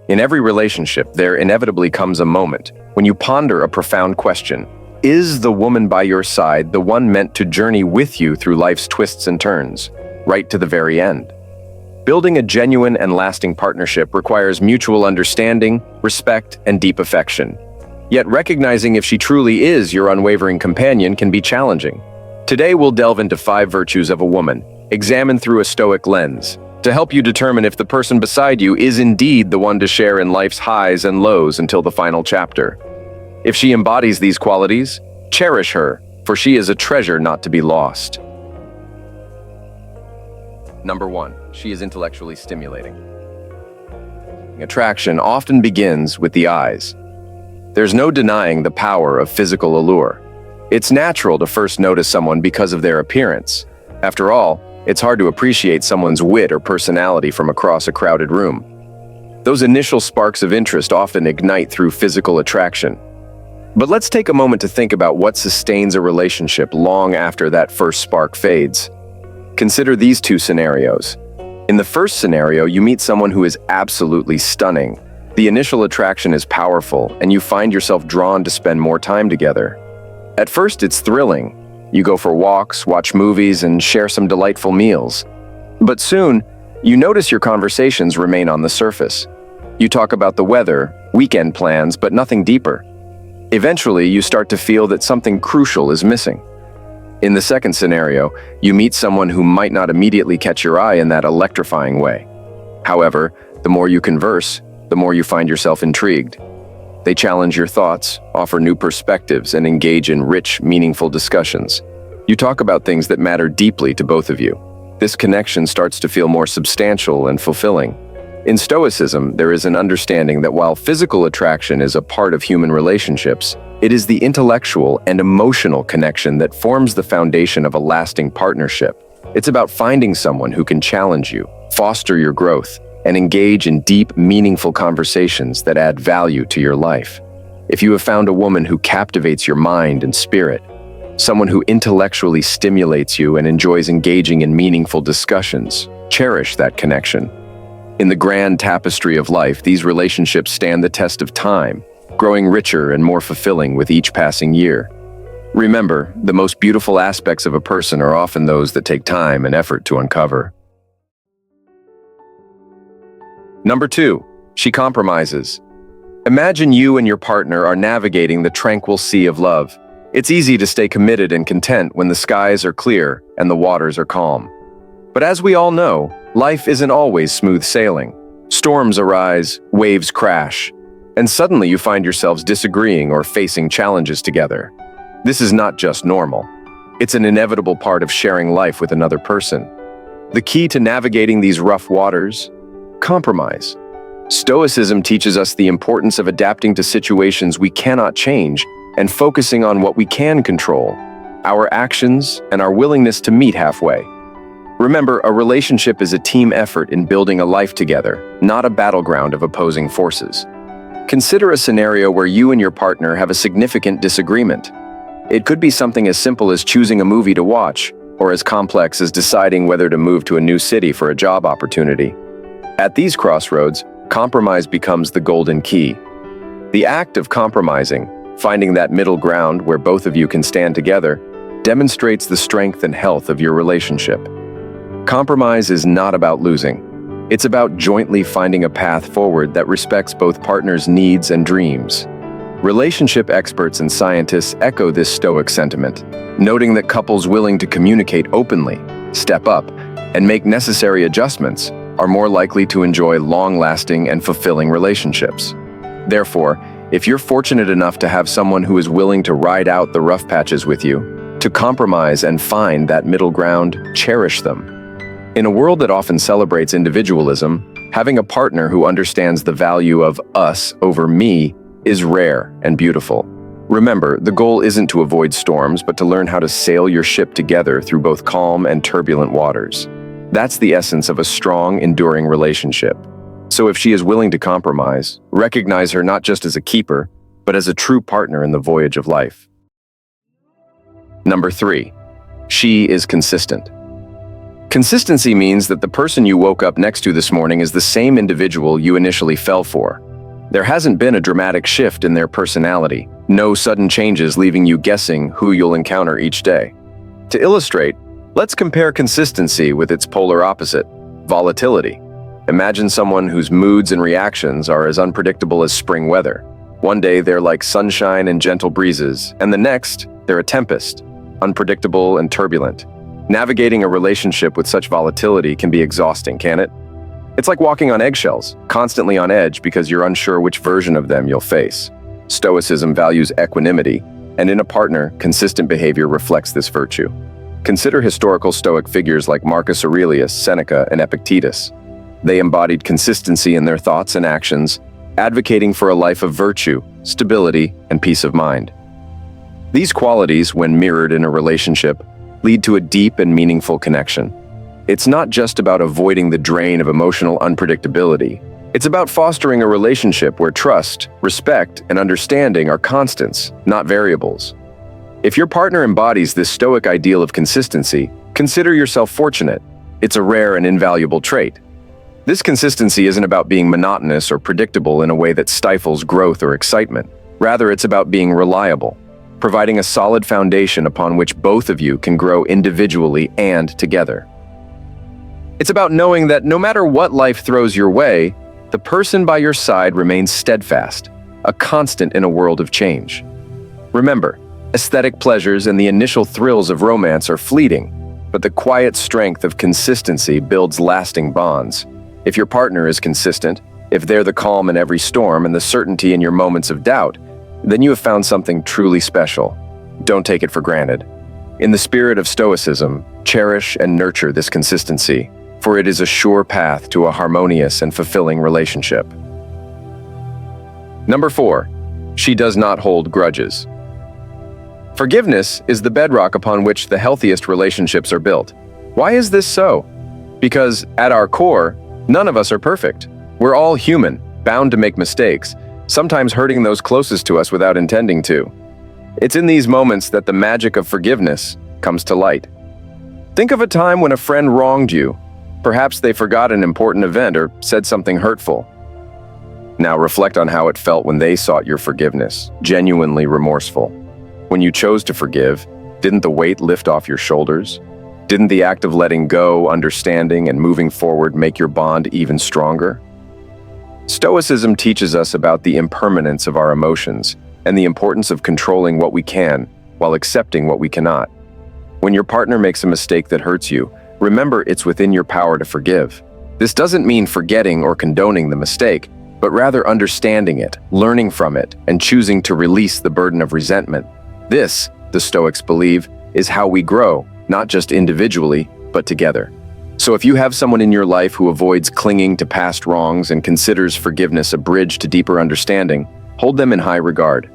In every relationship, there inevitably comes a moment when you ponder a profound question. Is the woman by your side the one meant to journey with you through life's twists and turns, right to the very end? Building a genuine and lasting partnership requires mutual understanding, respect, and deep affection. Yet recognizing if she truly is your unwavering companion can be challenging. Today we'll delve into 5 virtues of a woman, examined through a Stoic lens, to help you determine if the person beside you is indeed the one to share in life's highs and lows until the final chapter. If she embodies these qualities, cherish her, for she is a treasure not to be lost. Number 1. She is intellectually stimulating. Attraction often begins with the eyes. There's no denying the power of physical allure. It's natural to first notice someone because of their appearance. After all, it's hard to appreciate someone's wit or personality from across a crowded room. Those initial sparks of interest often ignite through physical attraction. But let's take a moment to think about what sustains a relationship long after that first spark fades. Consider these 2 scenarios. In the first scenario, you meet someone who is absolutely stunning. The initial attraction is powerful, and you find yourself drawn to spend more time together. At first, it's thrilling. You go for walks, watch movies, and share some delightful meals. But soon, you notice your conversations remain on the surface. You talk about the weather, weekend plans, but nothing deeper. Eventually, you start to feel that something crucial is missing. In the second scenario, you meet someone who might not immediately catch your eye in that electrifying way. However, the more you converse, the more you find yourself intrigued. They challenge your thoughts, offer new perspectives, and engage in rich, meaningful discussions. You talk about things that matter deeply to both of you. This connection starts to feel more substantial and fulfilling. In Stoicism, there is an understanding that while physical attraction is a part of human relationships, it is the intellectual and emotional connection that forms the foundation of a lasting partnership. It's about finding someone who can challenge you, foster your growth, and engage in deep, meaningful conversations that add value to your life. If you have found a woman who captivates your mind and spirit, someone who intellectually stimulates you and enjoys engaging in meaningful discussions, cherish that connection. In the grand tapestry of life, these relationships stand the test of time, growing richer and more fulfilling with each passing year. Remember, the most beautiful aspects of a person are often those that take time and effort to uncover. Number 2, she compromises. Imagine you and your partner are navigating the tranquil sea of love. It's easy to stay committed and content when the skies are clear and the waters are calm. But as we all know, life isn't always smooth sailing. Storms arise, waves crash, and suddenly you find yourselves disagreeing or facing challenges together. This is not just normal. It's an inevitable part of sharing life with another person. The key to navigating these rough waters? Compromise. Stoicism teaches us the importance of adapting to situations we cannot change and focusing on what we can control, our actions and our willingness to meet halfway. Remember, a relationship is a team effort in building a life together, not a battleground of opposing forces. Consider a scenario where you and your partner have a significant disagreement. It could be something as simple as choosing a movie to watch, or as complex as deciding whether to move to a new city for a job opportunity. At these crossroads, compromise becomes the golden key. The act of compromising, finding that middle ground where both of you can stand together, demonstrates the strength and health of your relationship. Compromise is not about losing. It's about jointly finding a path forward that respects both partners' needs and dreams. Relationship experts and scientists echo this Stoic sentiment, noting that couples willing to communicate openly, step up, and make necessary adjustments are more likely to enjoy long-lasting and fulfilling relationships. Therefore, if you're fortunate enough to have someone who is willing to ride out the rough patches with you, to compromise and find that middle ground, cherish them. In a world that often celebrates individualism, having a partner who understands the value of us over me is rare and beautiful. Remember, the goal isn't to avoid storms, but to learn how to sail your ship together through both calm and turbulent waters. That's the essence of a strong, enduring relationship. So if she is willing to compromise, recognize her not just as a keeper, but as a true partner in the voyage of life. Number 3, she is consistent. Consistency means that the person you woke up next to this morning is the same individual you initially fell for. There hasn't been a dramatic shift in their personality, no sudden changes leaving you guessing who you'll encounter each day. To illustrate, let's compare consistency with its polar opposite, volatility. Imagine someone whose moods and reactions are as unpredictable as spring weather. One day they're like sunshine and gentle breezes, and the next, they're a tempest, unpredictable and turbulent. Navigating a relationship with such volatility can be exhausting, can't it? It's like walking on eggshells, constantly on edge because you're unsure which version of them you'll face. Stoicism values equanimity, and in a partner, consistent behavior reflects this virtue. Consider historical Stoic figures like Marcus Aurelius, Seneca, and Epictetus. They embodied consistency in their thoughts and actions, advocating for a life of virtue, stability, and peace of mind. These qualities, when mirrored in a relationship, lead to a deep and meaningful connection. It's not just about avoiding the drain of emotional unpredictability. It's about fostering a relationship where trust, respect, and understanding are constants, not variables. If your partner embodies this Stoic ideal of consistency, consider yourself fortunate. It's a rare and invaluable trait. This consistency isn't about being monotonous or predictable in a way that stifles growth or excitement. Rather, it's about being reliable, providing a solid foundation upon which both of you can grow individually and together. It's about knowing that no matter what life throws your way, the person by your side remains steadfast, a constant in a world of change. Remember, aesthetic pleasures and the initial thrills of romance are fleeting, but the quiet strength of consistency builds lasting bonds. If your partner is consistent, if they're the calm in every storm and the certainty in your moments of doubt, then you have found something truly special. Don't take it for granted. In the spirit of Stoicism, cherish and nurture this consistency, for it is a sure path to a harmonious and fulfilling relationship. Number 4, she does not hold grudges. Forgiveness is the bedrock upon which the healthiest relationships are built. Why is this so? Because at our core, none of us are perfect. We're all human, bound to make mistakes, sometimes hurting those closest to us without intending to. It's in these moments that the magic of forgiveness comes to light. Think of a time when a friend wronged you. Perhaps they forgot an important event or said something hurtful. Now reflect on how it felt when they sought your forgiveness, genuinely remorseful. When you chose to forgive, didn't the weight lift off your shoulders? Didn't the act of letting go, understanding, and moving forward make your bond even stronger? Stoicism teaches us about the impermanence of our emotions and the importance of controlling what we can while accepting what we cannot. When your partner makes a mistake that hurts you, remember it's within your power to forgive. This doesn't mean forgetting or condoning the mistake, but rather understanding it, learning from it, and choosing to release the burden of resentment. This, the Stoics believe, is how we grow, not just individually, but together. So if you have someone in your life who avoids clinging to past wrongs and considers forgiveness a bridge to deeper understanding, hold them in high regard.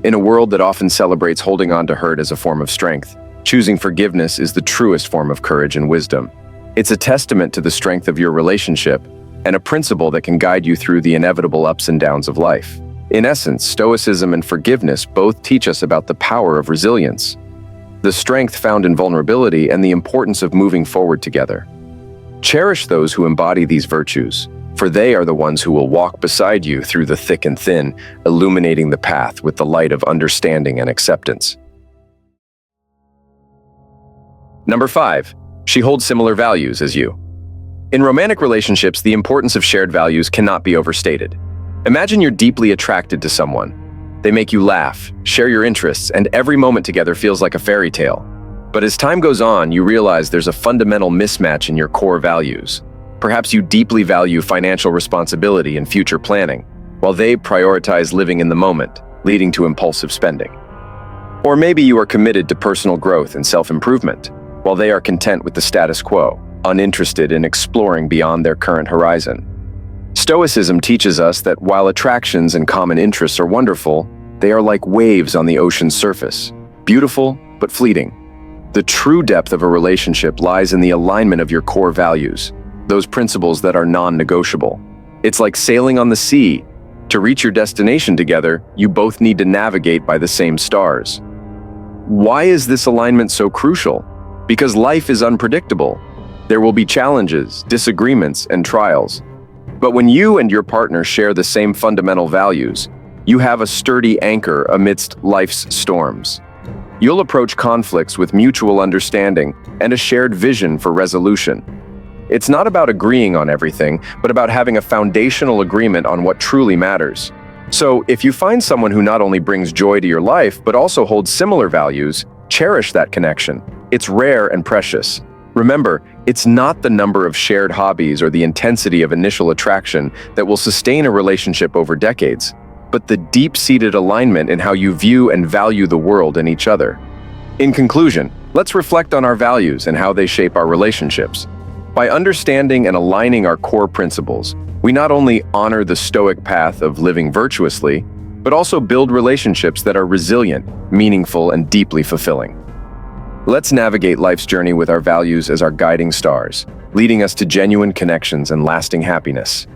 In a world that often celebrates holding on to hurt as a form of strength, choosing forgiveness is the truest form of courage and wisdom. It's a testament to the strength of your relationship and a principle that can guide you through the inevitable ups and downs of life. In essence, Stoicism and forgiveness both teach us about the power of resilience, the strength found in vulnerability, and the importance of moving forward together. Cherish those who embody these virtues, for they are the ones who will walk beside you through the thick and thin, illuminating the path with the light of understanding and acceptance. Number 5, she holds similar values as you. In romantic relationships, the importance of shared values cannot be overstated. Imagine you're deeply attracted to someone. They make you laugh, share your interests, and every moment together feels like a fairy tale. But as time goes on, you realize there's a fundamental mismatch in your core values. Perhaps you deeply value financial responsibility and future planning, while they prioritize living in the moment, leading to impulsive spending. Or maybe you are committed to personal growth and self-improvement, while they are content with the status quo, uninterested in exploring beyond their current horizon. Stoicism teaches us that while attractions and common interests are wonderful, they are like waves on the ocean's surface, beautiful but fleeting. The true depth of a relationship lies in the alignment of your core values, those principles that are non-negotiable. It's like sailing on the sea. To reach your destination together, you both need to navigate by the same stars. Why is this alignment so crucial? Because life is unpredictable. There will be challenges, disagreements, and trials. But when you and your partner share the same fundamental values, you have a sturdy anchor amidst life's storms. You'll approach conflicts with mutual understanding and a shared vision for resolution. It's not about agreeing on everything, but about having a foundational agreement on what truly matters. So, if you find someone who not only brings joy to your life, but also holds similar values, cherish that connection. It's rare and precious. Remember, it's not the number of shared hobbies or the intensity of initial attraction that will sustain a relationship over decades, but the deep-seated alignment in how you view and value the world and each other. In conclusion, let's reflect on our values and how they shape our relationships. By understanding and aligning our core principles, we not only honor the Stoic path of living virtuously, but also build relationships that are resilient, meaningful, and deeply fulfilling. Let's navigate life's journey with our values as our guiding stars, leading us to genuine connections and lasting happiness.